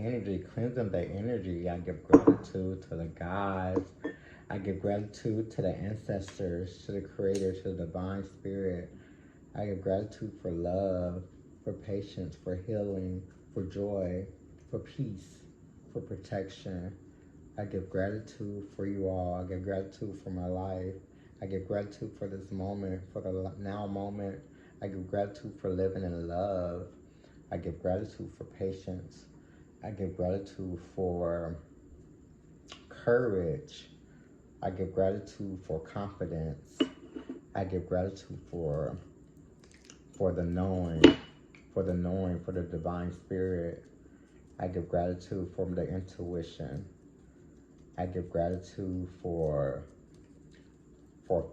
energy, cleansing the energy. I give gratitude to the gods. I give gratitude to the ancestors, to the creator, to the divine spirit. I give gratitude for love, for patience, for healing, for joy, for peace, for protection. I give gratitude for you all. I give gratitude for my life. I give gratitude for this moment, for the now moment. I give gratitude for living in love. I give gratitude for patience. I give gratitude for courage. I give gratitude for confidence. I give gratitude for the knowing, for the divine spirit. I give gratitude for the intuition. I give gratitude for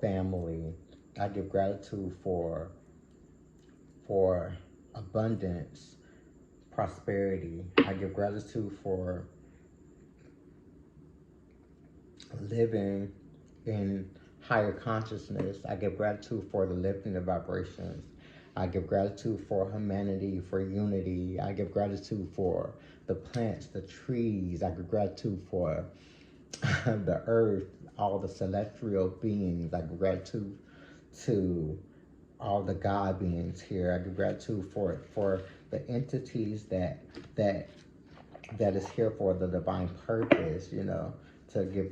family. I give gratitude for abundance, prosperity. I give gratitude for living in higher consciousness. I give gratitude for the lifting of vibrations. I give gratitude for humanity, for unity. I give gratitude for the plants, the trees. I give gratitude for the earth, all the celestial beings. I give gratitude to all the God beings here. I give gratitude for the entities that is here for the divine purpose, to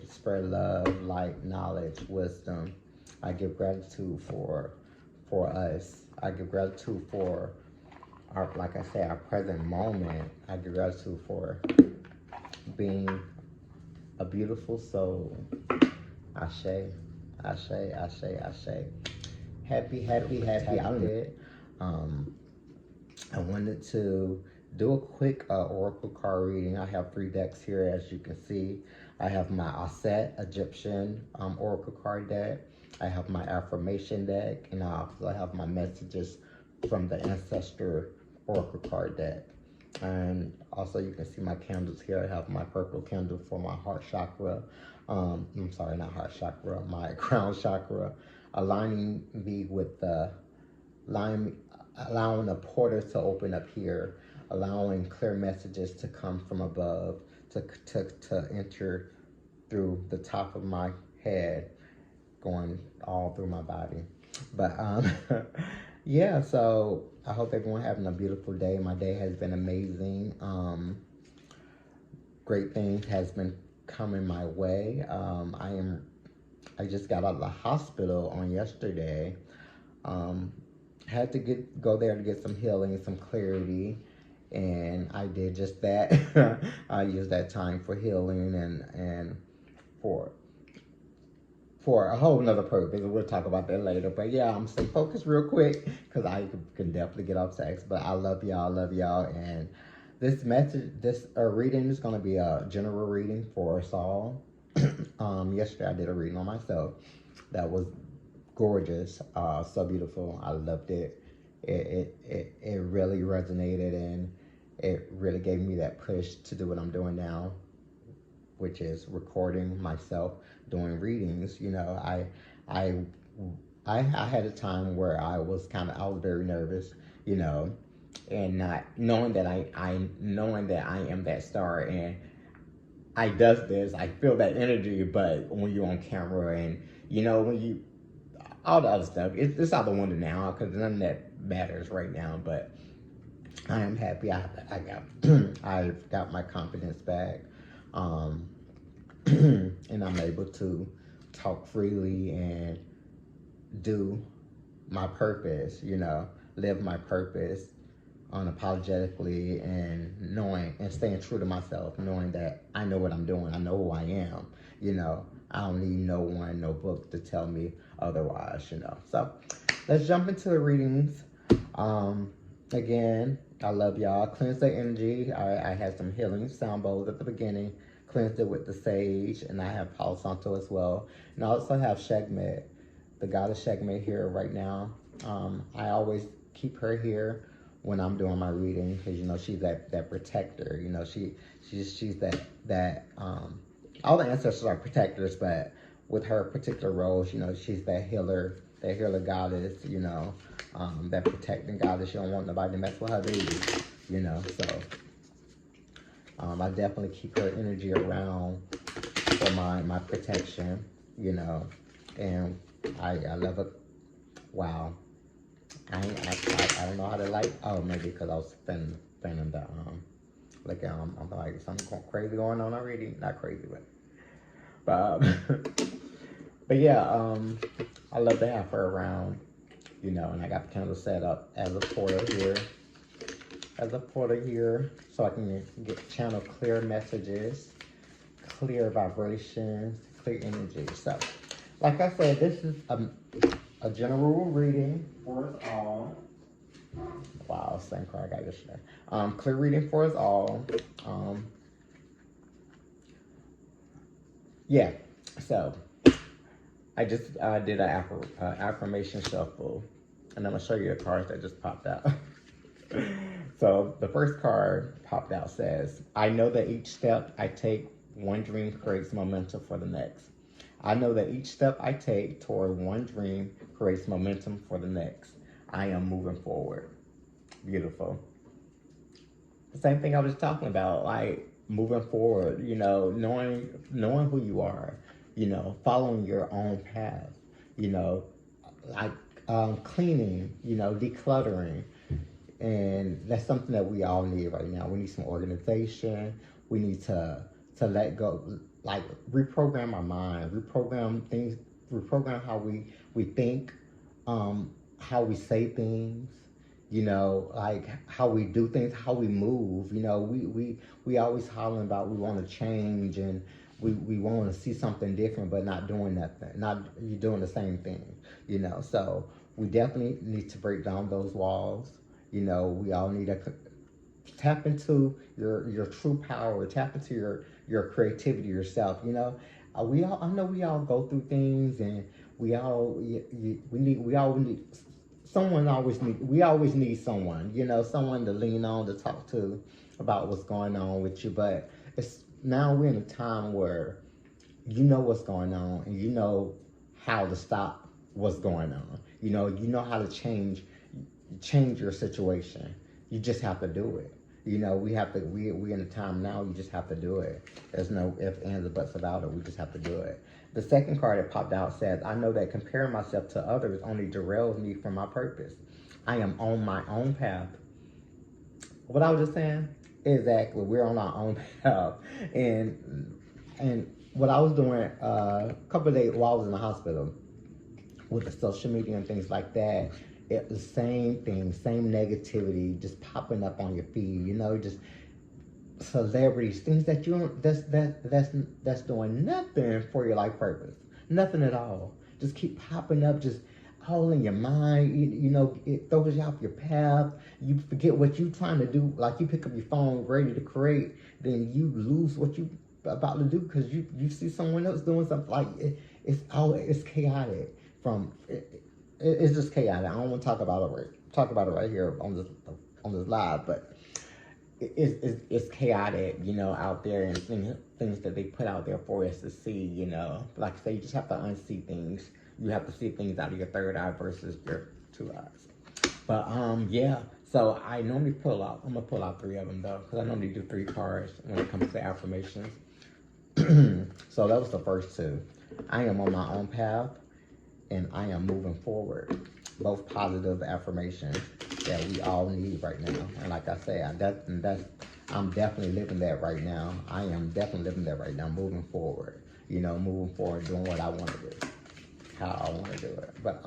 spread love, light, knowledge, wisdom. I give gratitude for us. I give gratitude for our, like I say, our present moment. I give gratitude for being a beautiful soul. Ashe, ashe, ashe, ashe. Happy, happy, happy. I wanted to do a quick oracle card reading. I have 3 decks here, as you can see. I have my Aset Egyptian oracle card deck. I have my affirmation deck, and I also have my messages from the ancestor oracle card deck. And also you can see my candles here. I have my purple candle for my heart chakra. I'm sorry, not heart chakra, my crown chakra, aligning me with the line, allowing a portal to open up here, allowing clear messages to come from above, to enter through the top of my head, going all through my body. But yeah, so I hope everyone having a beautiful day. My day has been amazing. Great things has been coming my way. I just got out of the hospital on yesterday. Had to go there to get some healing, some clarity, and I did just that. I used that time for healing and for a whole nother purpose, and we'll talk about that later. But yeah, I'm stay focused real quick because I can definitely get off text. But I love y'all, and this reading is going to be a general reading for us all. Yesterday I did a reading on myself that was gorgeous, so beautiful. I loved it. It really resonated, and it really gave me that push to do what I'm doing now, which is recording myself doing readings. I had a time where I was very nervous, and not knowing that I am that star, and I does this, I feel that energy. But when you're on camera, and when you all the other stuff, it's out the window now because none of that matters right now. But I am happy. I got I've got my confidence back, and I'm able to talk freely and do my purpose. Live my purpose unapologetically, and knowing and staying true to myself, knowing that I know what I'm doing. I know who I am. I don't need no one, no book to tell me otherwise. So let's jump into the readings. Again, I love y'all. Cleanse the energy. I had some healing sound bowls at the beginning. Cleansed it with the sage, and I have Palo Santo as well. And I also have Sekhmet, the goddess Sekhmet here right now. I always keep her here when I'm doing my reading because she's that protector. She's that all the ancestors are protectors, but with her particular role, she's that healer goddess. That protecting goddess. She don't want nobody to mess with her baby. So I definitely keep her energy around for my protection, you know, and I love it. Wow. I don't know how to like. Oh, maybe because I was fanning the like I'm like something crazy going on already. Not crazy, but but yeah, I love to have her around, you know, and I got the candle set up as a portal here, so I can get channel clear messages, clear vibrations, clear energy. So, like I said, this is a general reading for us all. Wow, same card I got yesterday. Clear reading for us all. Um, yeah. So I just did an affirmation shuffle, and I'm gonna show you the cards that just popped out. So the first card popped out says, "I know that each step I take, one dream creates momentum for the next. I know that each step I take toward one dream creates momentum for the next. I am moving forward." Beautiful. The same thing I was talking about, like moving forward, you know, knowing who you are, you know, following your own path, you know, like cleaning, you know, decluttering, and that's something that we all need right now. We need some organization. We need to let go, like reprogram our mind, reprogram things, reprogram how we think, how we say things, you know, like how we do things, how we move. You know, we always hollering about we want to change, and we want to see something different, but not doing nothing. Not you doing the same thing, you know. So we definitely need to break down those walls. You know, we all need to tap into your true power, tap into your creativity yourself. You know, we all, I know we all go through things, and we all need someone. Always need We always need someone, you know, someone to lean on, to talk to about what's going on with you. But it's now we're in a time where you know what's going on, and you know how to stop what's going on. You know how to change your situation. You just have to do it. You know, we in a time now, you just have to do it. There's no ifs, ands, or buts about it. We just have to do it. The second card that popped out says, "I know that comparing myself to others only derails me from my purpose. I am on my own path." What I was just saying? Exactly. We're on our own path. And what I was doing a couple of days while I was in the hospital, with the social media and things like that, it the same thing, same negativity just popping up on your feed. You know, just celebrities, things that you don't, that's doing nothing for your life purpose, nothing at all. Just keep popping up, just all in your mind. You know, it throws you off your path. You forget what you trying to do. Like you pick up your phone ready to create, then you lose what you about to do because you see someone else doing something. Like it's chaotic. It's just chaotic. I don't want to talk about it right here on this live, but it's chaotic, you know, out there, and things that they put out there for us to see, you know. Like I say, you just have to unsee things. You have to see things out of your third eye versus your two eyes. But yeah. So I normally pull out. I'm gonna pull out 3 of them though, because I normally do 3 cards when it comes to affirmations. So that was the first 2. I am on my own path, and I am moving forward. Both positive affirmations that we all need right now. And like I say, I'm definitely living that right now. I am definitely living that right now, moving forward. You know, moving forward, doing what I want to do, how I want to do it. But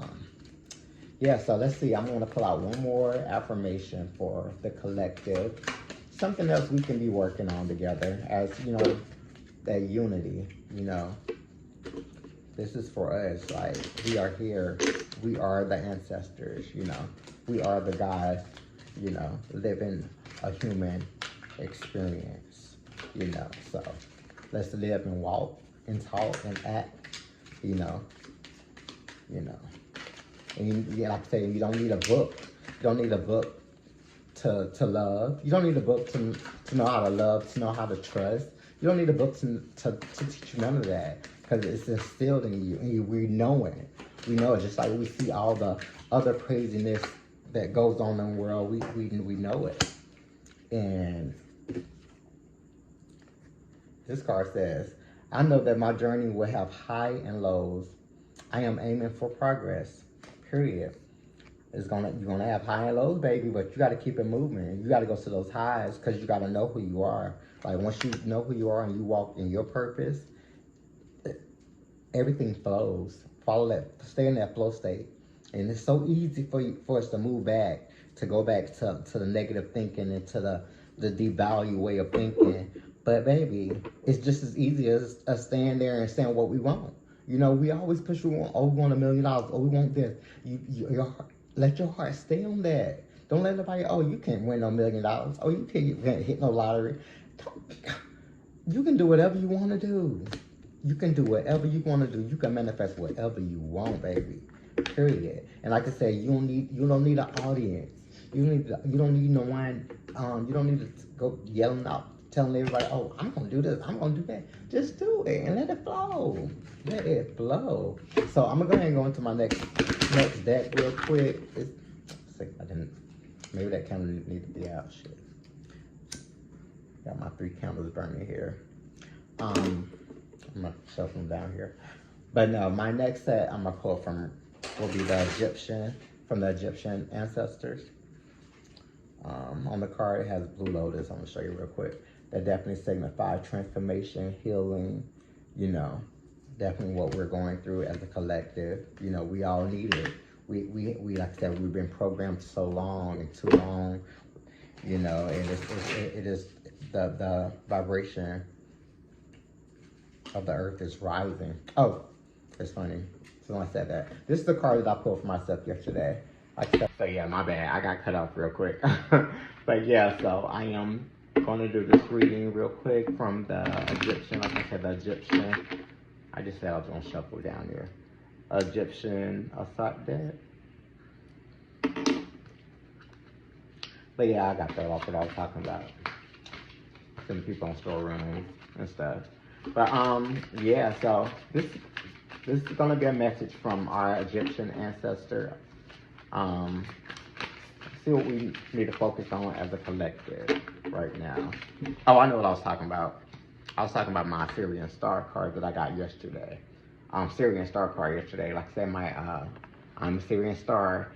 yeah. So let's see. I'm going to pull out one more affirmation for the collective. Something else we can be working on together, as you know, that unity. You know, this is for us. Like, we are here. We are the ancestors, you know. We are the guys, you know, living a human experience, you know. So let's live and walk and talk and act, you know. And like I say, you don't need a book. You don't need a book to love. You don't need a book to know how to love, to know how to trust. You don't need a book to teach you none of that, because it's instilled in you, and we know it. We know it, just like we see all the other craziness that goes on in the world. We know it, and This card says, I know that my journey will have high and lows. I am aiming for progress. Period. You're gonna have high and lows, baby, but you gotta keep it moving. You gotta go to those highs because you gotta know who you are. Like once you know who you are and you walk in your purpose, everything flows. Follow that, stay in that flow state. And it's so easy for us to move back, to go back to the negative thinking and to the devalue way of thinking. But baby, it's just as easy as us staying there and saying what we want. You know, we always push, we want, oh, we want $1 million, oh, we want this. Let your heart stay on that. Don't let nobody, oh, you can't win no $1 million. Oh, you can't hit no lottery. You can do whatever you want to do. You can do whatever you want to do. You can manifest whatever you want, baby. Period. And like I said, you don't need an audience. You don't need no one. You don't need to go yelling out, telling everybody, "Oh, I'm gonna do this. I'm gonna do that." Just do it and let it flow. Let it flow. So I'm gonna go ahead and go into my next deck real quick. Maybe that candle need to be out. Shit. Got my 3 candles burning here. I'm gonna shuffle them down here. But no, my next set I'm gonna pull will be the Egyptian ancestors. On the card it has Blue Lotus. I'm gonna show you real quick. That definitely signifies transformation, healing, you know, definitely what we're going through as a collective. You know, we all need it. We like I said, we've been programmed so long and too long, you know, and it is the vibration of the earth is rising. Oh, it's funny. Someone said that. This is the card that I pulled for myself yesterday. So yeah, my bad. I got cut off real quick. But yeah, so I am going to do this reading real quick from the Egyptian. Like I said, the Egyptian. I just said I was going to shuffle down here. Egyptian Asatdet. But yeah, I got that off what I was talking about. Sending people on storerooms and stuff. But yeah, so this is gonna be a message from our Egyptian ancestor. See what we need to focus on as a collective right now. Oh, I know what I was talking about. I was talking about my Syrian Star card that I got yesterday. Syrian Star card yesterday. Like I said, I'm a Syrian Star.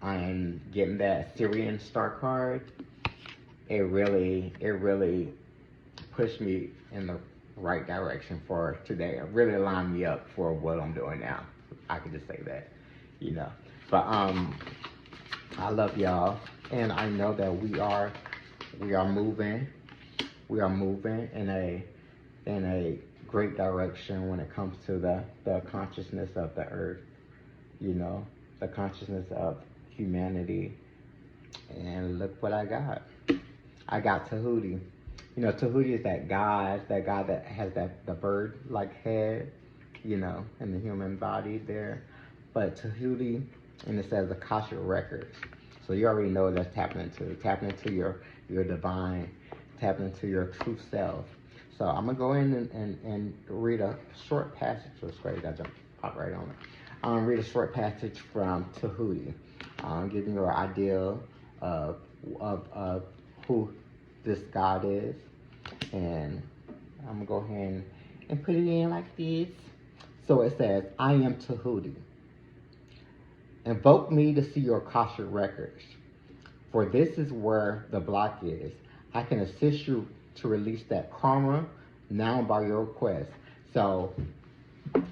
I'm getting that Syrian Star card. It really pushed me in the right direction for today. It really lined me up for what I'm doing now. I can just say that, you know. But I love y'all, and I know that we are moving in a great direction when it comes to the consciousness of the earth, you know, the consciousness of humanity. And look what I got. I got Tahuti. You know, Tahuti is that god that has the bird-like head, you know, in the human body there. But Tahuti, and it says Akashic Records. So you already know what that's tapping into your divine, tapping into your true self. So I'm gonna go in and read a short passage. So it's great, I jump pop right on it. Read a short passage from Tahuti, giving you an idea of who this God is. And I'm gonna go ahead and put it in like this. So it says, I am Tahuti. Invoke me to see your Akashic records, for this is where the block is. I can assist you to release that karma now by your request. So I'm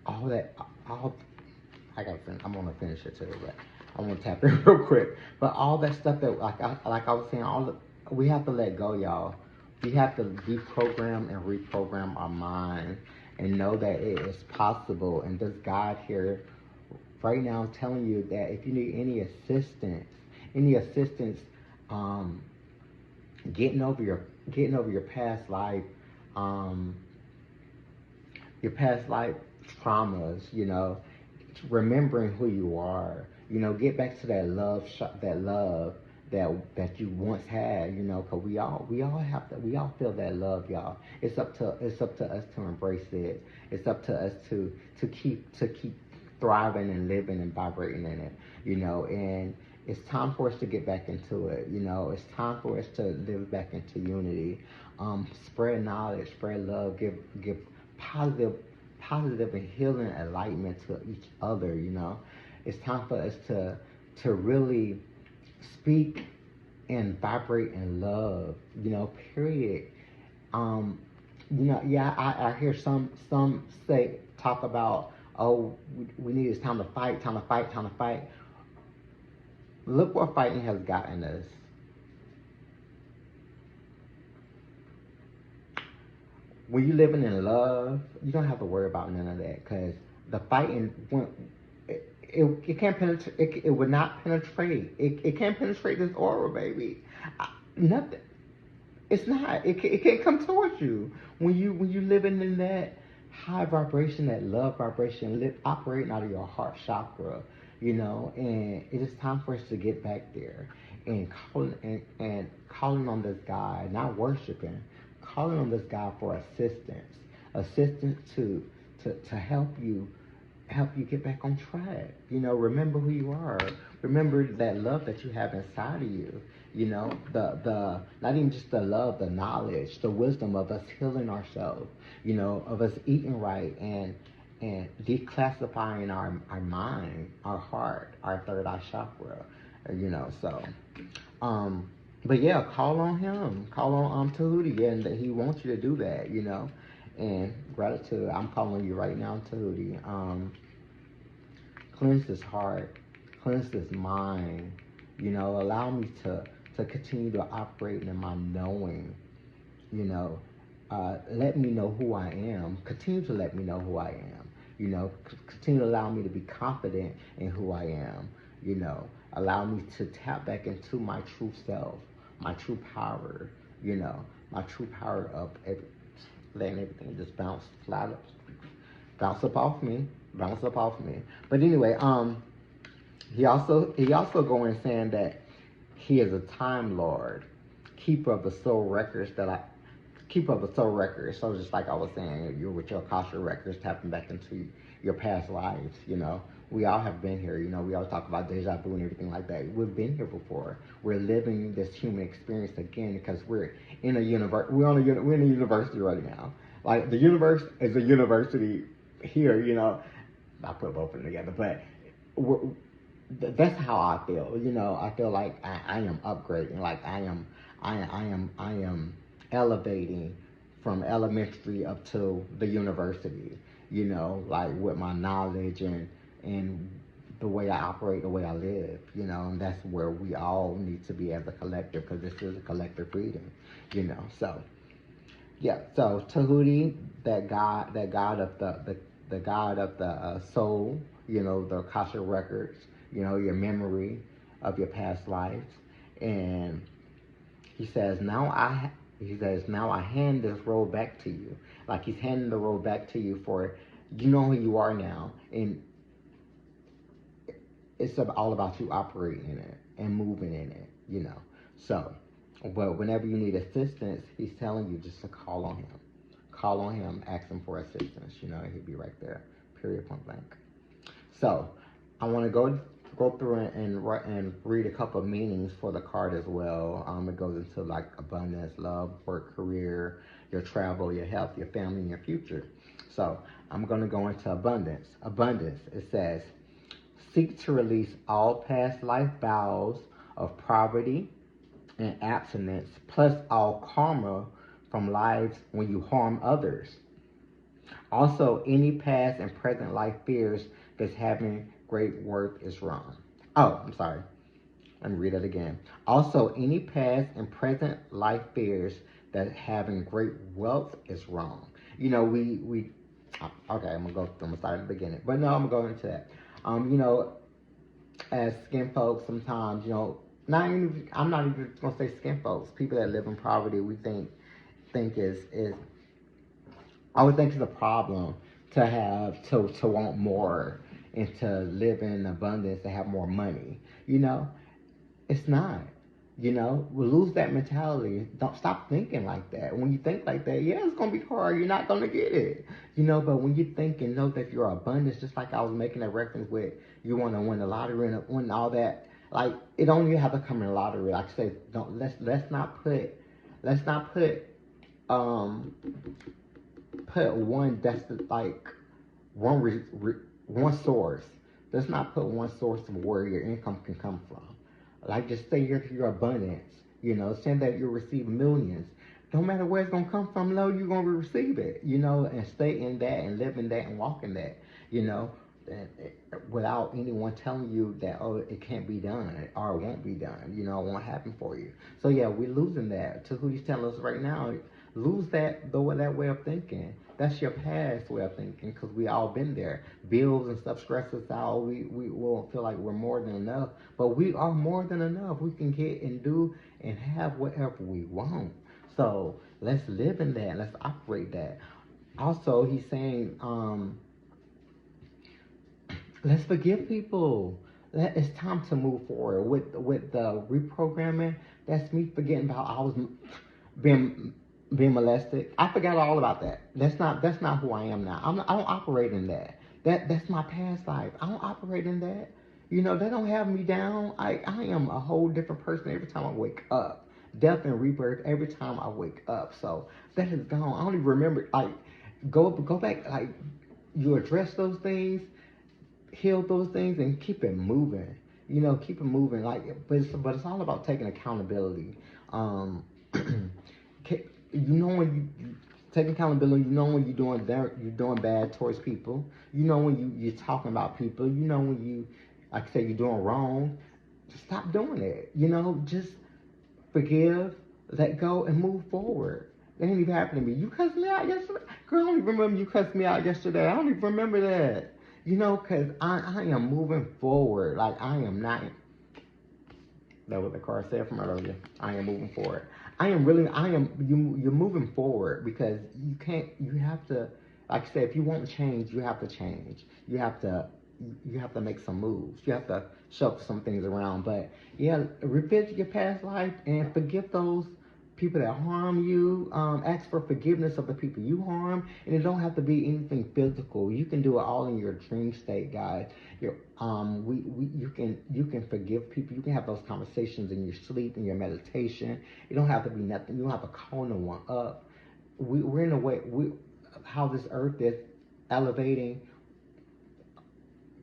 gonna finish it too, but I'm gonna tap in real quick. But all that stuff that like I was saying, we have to let go, y'all. We have to deprogram and reprogram our mind and know that it is possible. And this God here right now is telling you that if you need any assistance, getting over your past life, your past life traumas, you know, remembering who you are, you know, get back to that love that you once had, you know, because we all feel that love, y'all. It's up to us to embrace it. It's up to us to keep thriving and living and vibrating in it, you know. And It's time for us to get back into it. You know, it's time for us to live back into unity. Spread knowledge, spread love, give positive, positive and healing enlightenment to each other. You know, it's time for us to really speak and vibrate in love. You know, period. Um, you know, yeah, I hear some say talk about, oh, we need, it's time to fight, time to fight, time to fight. Look where fighting has gotten us. When you're living in love, you don't have to worry about none of that, because the fighting, when it can't penetrate, it would not penetrate. It can't penetrate this aura, baby. Nothing. It's not. It can't come towards you when you living in that high vibration, that love vibration, operating out of your heart chakra, you know. And it is time for us to get back there and calling on this God, not worshiping, calling on this God for assistance to help you get back on track. You know, remember who you are. Remember that love that you have inside of you. You know, the not even just the love, the knowledge, the wisdom of us healing ourselves. You know, of us eating right and declassifying our mind, our heart, our third eye chakra. You know, so but yeah, call on him. Call on Tahuti, and that he wants you to do that, you know. And gratitude, I'm calling you right now, Tahuti. Cleanse this heart, cleanse this mind, you know, allow me to continue to operate in my knowing, you know. Let me know who I am. Continue to let me know who I am. You know, continue to allow me to be confident in who I am. You know, allow me to tap back into my true self, my true power. You know, my true power of letting everything just bounce up off me, bounce up off me. But anyway, he also going saying that he is a time lord, keeper of the soul records that I keep up with soul records. So just like I was saying, you're with your Akasha records tapping back into your past lives, you know. We all have been here, you know. We always talk about deja vu and everything like that. We've been here before. We're living this human experience again because we're in a universe. We're in a university right now. Like the universe is a university here, you know. I put both of them together, but we're, that's how I feel. You know, I feel like I am upgrading. Like I am elevating from elementary up to the university. You know, like with my knowledge and the way I operate, the way I live. You know, and that's where we all need to be as a collective, because this is a collective reading. You know, so yeah. So Tahuti, that God of the God of the soul. You know, the Akasha records. You know, your memory of your past lives. And he says, now I hand this role back to you. Like he's handing the role back to you for, you know who you are now. And it's all about you operating in it and moving in it, you know. So, but whenever you need assistance, he's telling you just to call on him. Call on him, ask him for assistance, you know, he'll be right there. Period, point blank. So, I want to go through and read a couple of meanings for the card as well. It goes into like abundance, love, work, career, your travel, your health, your family, and your future. So I'm going to go into abundance. Abundance, it says, seek to release all past life vows of poverty and abstinence, plus all karma from lives when you harm others. Also, any past and present life fears that's having great worth is wrong. Oh, I'm sorry. Let me read it again. Also, any past and present life fears that having great wealth is wrong. You know, we okay, I'm gonna start at the beginning. But no, I'm gonna go into that. You know, as skin folks sometimes, you know, I'm not even gonna say skin folks, people that live in poverty, we think is I would think it's a problem to have to want more and to live in abundance, to have more money. You know, it's not. You know, we lose that mentality. Don't stop thinking like that. When you think like that, yeah, it's gonna be hard. You're not gonna get it. You know, but when you think and know that you're abundance, just like I was making a reference with, you want to win the lottery and win all that. Like it don't even have to come in a lottery. Like I said, don't let's not um put one that's like one one source. Let's not put one source of where your income can come from. Like just say your abundance. You know, saying that you'll receive millions. No matter where it's gonna come from, no, you're gonna receive it. You know, and stay in that and live in that and walk in that. You know, and, without anyone telling you that oh it can't be done or it won't be done. You know, it won't happen for you. So yeah, we're losing that to who he's telling us right now. Lose that way of thinking. That's your past way of thinking because we all been there. Bills and stuff stress us out. We won't feel like we're more than enough, but we are more than enough. We can get and do and have whatever we want. So let's live in that. Let's operate that. Also, he's saying, let's forgive people. It's time to move forward with the reprogramming. That's me forgetting about I was being being molested. I forgot all about that. That's not who I am now. I don't operate in that. That's my past life. I don't operate in that. You know, they don't have me down. I am a whole different person every time I wake up. Death and rebirth every time I wake up. So that is gone. I don't even remember. Like go back. Like you address those things, heal those things, and keep it moving. You know, keep it moving. Like, but it's all about taking accountability. Um, you know when you take accountability. You know when you're doing bad towards people. You know when you're talking about people. You know when you, like I say, you're doing wrong. Stop doing it. You know, just forgive, let go, and move forward. That ain't even happened to me. You cussed me out yesterday. Girl, I don't even remember you cussed me out yesterday. I don't even remember that. You know, because I am moving forward. Like, I am not. That was the car said from earlier. I am moving forward. You're moving forward because you have to, like I said, if you want change, you have to change. You have to make some moves. You have to shuffle some things around. But yeah, revisit your past life and forgive those people that harm you. Ask for forgiveness of the people you harm, and it don't have to be anything physical. You can do it all in your dream state, guys. You can forgive people. You can have those conversations in your sleep, in your meditation. It don't have to be nothing. You don't have to call no one up. We're in a way how this earth is elevating.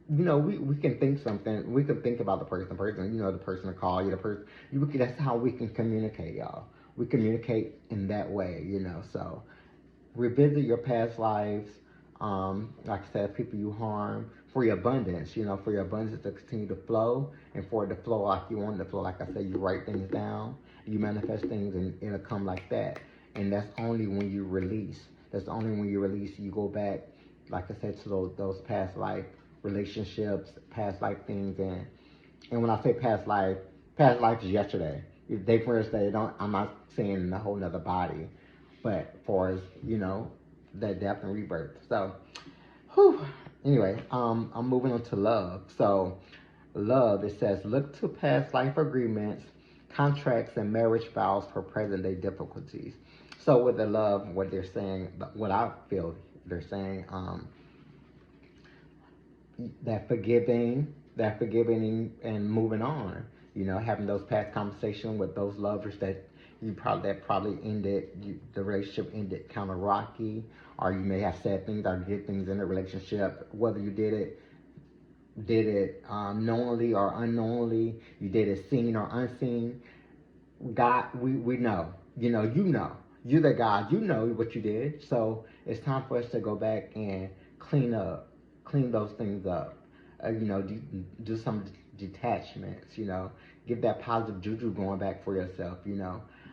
You know, we can think something. We can think about the person. You know, the person to call you, the person. That's how we can communicate, y'all. We communicate in that way, you know. So revisit your past lives. Like I said, people you harm for your abundance. You know, for your abundance to continue to flow and for it to flow like you want it to flow. Like I said, you write things down, you manifest things, and it'll come like that. And that's only when you release. That's only when you release. You go back, like I said, to those past life relationships, past life things, and when I say past life is yesterday. They first say don't. I'm not saying a whole nother body, but for as you know, that death and rebirth. So, whew. Anyway, I'm moving on to love. So, love. It says look to past life agreements, contracts, and marriage vows for present day difficulties. So with the love, what they're saying, what I feel they're saying, that forgiving and moving on. You know, having those past conversations with those lovers that probably ended the relationship ended kind of rocky, or you may have said things or did things in the relationship. Whether you did it knowingly or unknowingly, you did it seen or unseen. God, we know. You know. You're the God. You know what you did. So it's time for us to go back and clean up, clean those things up. Do some detachments. Get that positive juju going back for yourself.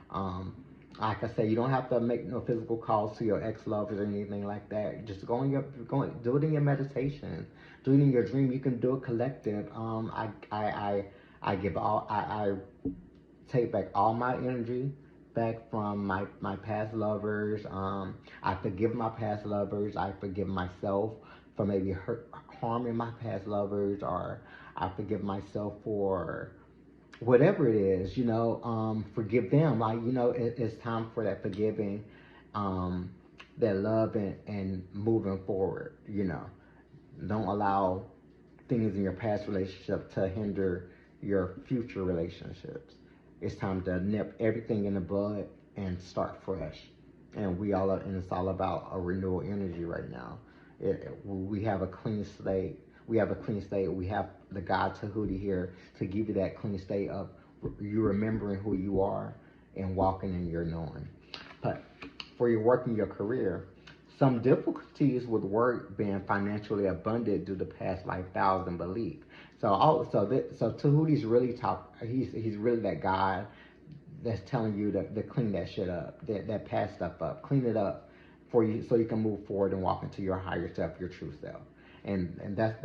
Um, like I say, you don't have to make no physical calls to your ex lovers or anything like that. Just do it in your meditation, do it in your dream. You can do it collective. I give all I take back all my energy back from my past lovers. I forgive my past lovers. I forgive myself for maybe harming my past lovers, or I forgive myself for whatever it is. Forgive them. It's time for that forgiving, that love and moving forward. Don't allow things in your past relationship to hinder your future relationships. It's time to nip everything in the bud and start fresh. And and it's all about a renewal energy right now. We have a clean slate. We have a clean slate. We have the God Tahuti here to give you that clean state of you remembering who you are and walking in your knowing. But for your work and your career, some difficulties with work being financially abundant due to past lifestyles and belief. So Tahuti's really talk. He's really that guy that's telling you to clean that shit up, that past stuff up, clean it up for you, so you can move forward and walk into your higher self, your true self. And that's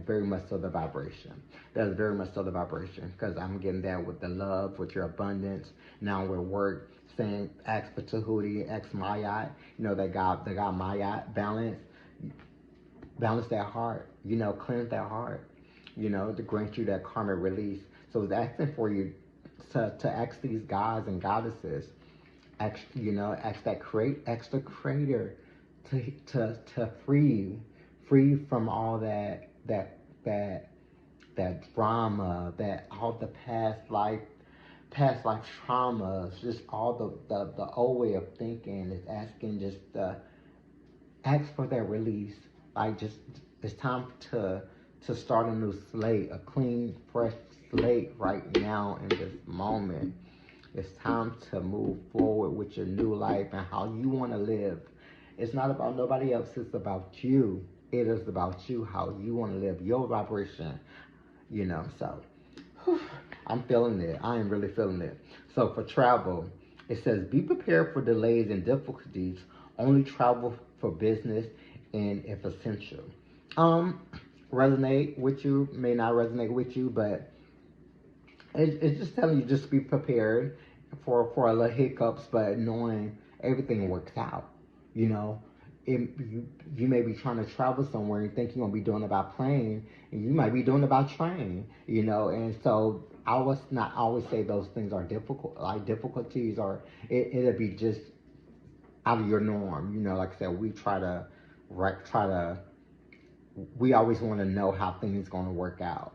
very much so the vibration. That's very much so the vibration, because I'm getting that with the love, with your abundance. Now with work, saying ask for Tahuti, ask Mayat, that God Mayat, balance that heart, cleanse that heart, to grant you that karmic release. So it's asking for you to ask these gods and goddesses, ask ask the creator to free you from all that drama, that all the past life traumas, just all the old way of thinking. Is asking just ask for that release. Like, just it's time to start a new slate, a clean, fresh slate right now in this moment. It's time to move forward with your new life and how you want to live. It's not about nobody else, it's about you. It is about you, how you want to live, your vibration, so I'm feeling it. I am really feeling it. So for travel, it says be prepared for delays and difficulties. Only travel for business and if essential. Um, Resonate with you, may not resonate with you, but it's just telling you just be prepared for a little hiccups, but knowing everything works out. You know, you may be trying to travel somewhere and think you're gonna be doing it by plane, and you might be doing it by train. And so I was not always say those things are difficult, like difficulties, or it'll be just out of your norm. Like I said, we try to we always want to know how things going to work out,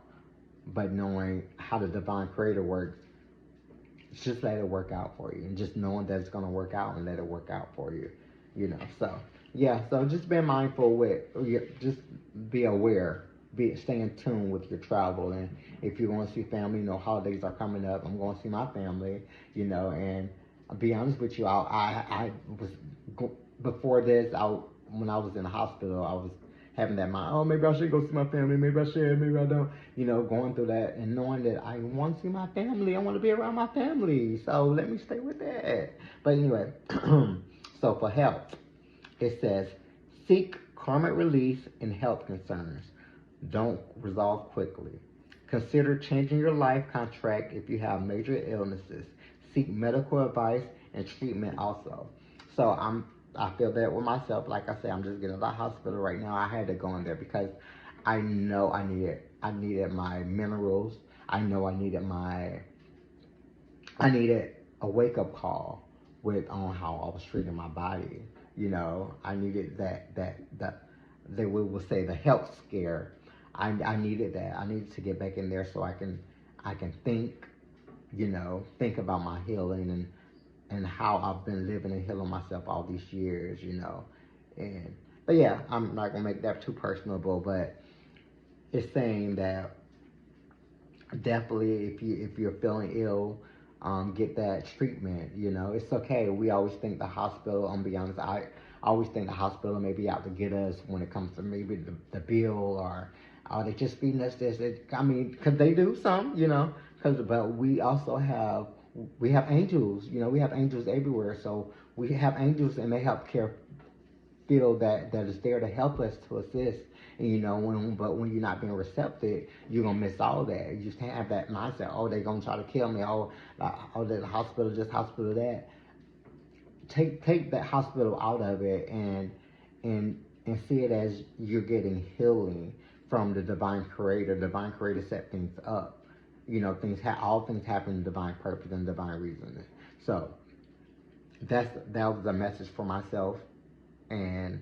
but knowing how the divine creator works, just let it work out for you, and just knowing that it's going to work out and let it work out for you. So yeah, so just be mindful just be aware, stay in tune with your travel. And if you're going to see family, holidays are coming up. I'm going to see my family, and I'll be honest with you, I was before this, when I was in the hospital, I was having that mind, oh, maybe I should go see my family, maybe I should, maybe I don't, going through that and knowing that I want to see my family, I want to be around my family, so let me stay with that. But anyway, so for health, it says, seek karmic release in health concerns. Don't resolve quickly. Consider changing your life contract if you have major illnesses. Seek medical advice and treatment also. So I feel that with myself. Like I said, I'm just getting out of the hospital right now. I had to go in there because I know I needed my minerals. I know I needed a wake up call on how I was treating my body. I needed that they will say the health scare. I needed that. I needed to get back in there so I can think, think about my healing and how I've been living and healing myself all these years, but yeah, I'm not gonna make that too personable, but it's saying that definitely if you're feeling ill, get that treatment. It's okay. We always think the hospital. I'm be honest, I always think the hospital may be out to get us when it comes to maybe the bill, or they just feeding us this. Because they do some, but we have angels. We have angels everywhere. So we have angels, and they help care feel that is there to help us, to assist. And, but when you're not being receptive, you're gonna miss all that. You just have that mindset. Oh, they're gonna try to kill me. Oh, the hospital, just hospital that. Take that hospital out of it, and see it as you're getting healing from the divine creator. Divine creator set things up. All things happen in divine purpose and divine reason. So that was a message for myself and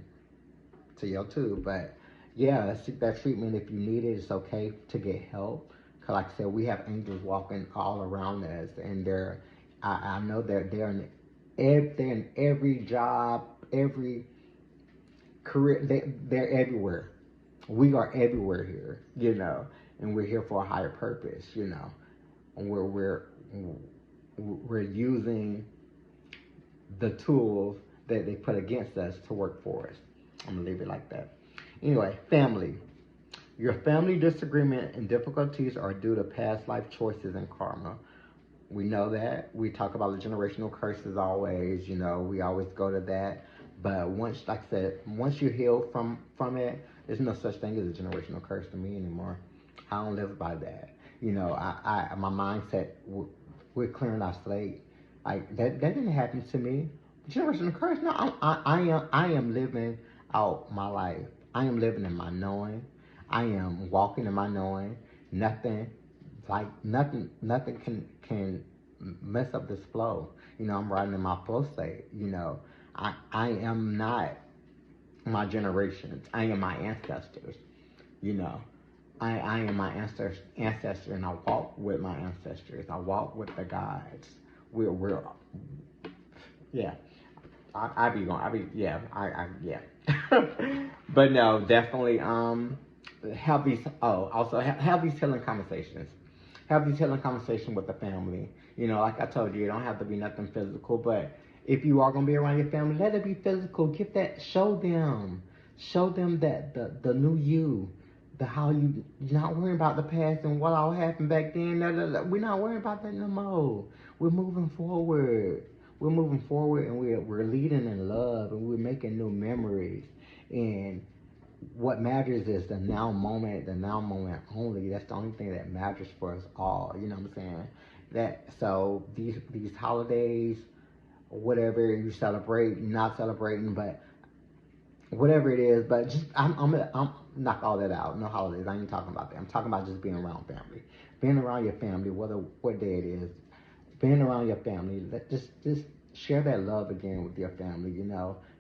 to you too. But yeah, seek that treatment if you need it. It's okay to get help. Cause like I said, we have angels walking all around us, and I know they're in every job, every career. They're everywhere. We are everywhere here, and we're here for a higher purpose, and we're using the tools that they put against us to work for us. I'm gonna leave it like that. Anyway, family. Your family disagreement and difficulties are due to past life choices and karma. We know that. We talk about the generational curses always, we always go to that. But once, like I said, once you heal from it, there's no such thing as a generational curse to me anymore. I don't live by that. My mindset, we're clearing our slate. Like that didn't happen to me. Generational curse. No, I am living out my life. I am living in my knowing. I am walking in my knowing. Nothing, nothing can mess up this flow. I'm riding in my flow state. I am not my generations. I am my ancestors. You know, I am my ancestor, and I walk with my ancestors. I walk with the gods. We're yeah. Yeah. But no, definitely, have these, also have these healing conversations. Have these healing conversations with the family. Like I told you, it don't have to be nothing physical, but if you are going to be around your family, let it be physical. Show them that the new you, the how you're not worrying about the past and what all happened back then. We're not worrying about that no more. We're moving forward. And we're leading in love, and we're making new memories. And what matters is the now moment only. That's the only thing that matters for us all. You know what I'm saying? So these holidays, whatever you celebrate, not celebrating, but whatever it is, but just I'm knock all that out. No holidays. I ain't talking about that. I'm talking about just being around family, being around your family, whether what day it is, being around your family. Just share that love again with your family.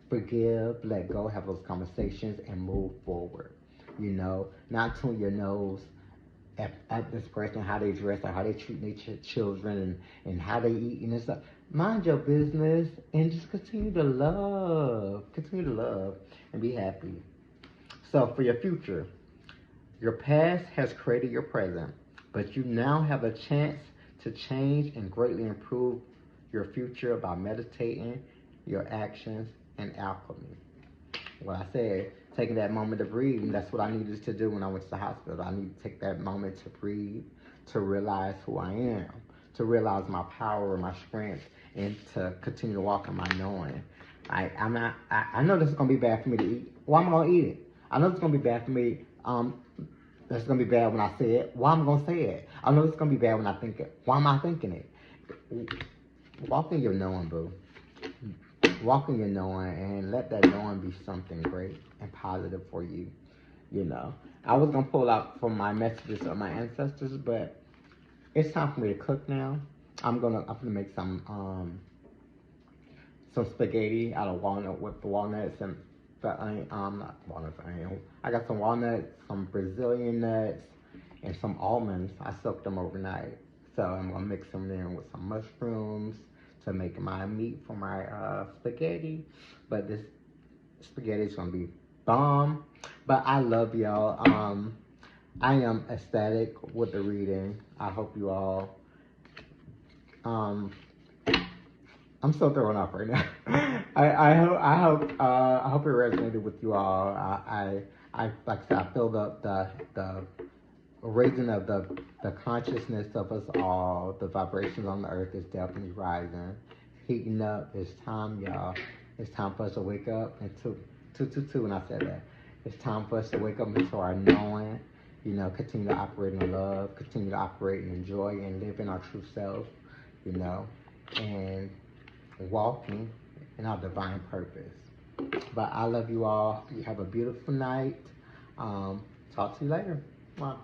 Forgive, let go, have those conversations, and move forward. Not tune your nose at this person, how they dress or how they treat their children, and how they eat and stuff. Mind your business and just continue to love. Continue to love and be happy. So for your future, your past has created your present, but you now have a chance to change and greatly improve your future by meditating your actions and alchemy. Well, I said, taking that moment to breathe, and that's what I needed to do when I went to the hospital. I need to take that moment to breathe, to realize who I am, to realize my power, my strength, and to continue to walk in my knowing. I know this is gonna be bad for me to eat. Why am I gonna eat it? I know it's gonna be bad for me. It's gonna be bad when I say it. Why am I gonna say it? I know it's gonna be bad when I think it. Why am I thinking it? Walk in your knowing, boo. Walk in your knowing, and let that knowing be something great and positive for you. I was gonna pull out from my messages of my ancestors, but it's time for me to cook now. I'm gonna make some spaghetti out of walnut with the walnuts and not walnuts. I got some walnuts, some Brazilian nuts, and some almonds. I soaked them overnight, so I'm gonna mix them in with some mushrooms to make my meat for my spaghetti. But this spaghetti is gonna be bomb. But I love y'all. I am ecstatic with the reading. I hope you all. I'm so thrown off right now. I hope it resonated with you all. I like I said, I feel the raising of the consciousness of us all. The vibrations on the earth is definitely rising, heating up. It's time, y'all. It's time for us to wake up. And two. When I said that, it's time for us to wake up into our knowing. Continue to operate in love. Continue to operate in joy and live in our true self. And walking in our divine purpose. But I love you all. You have a beautiful night. Talk to you later. Bye.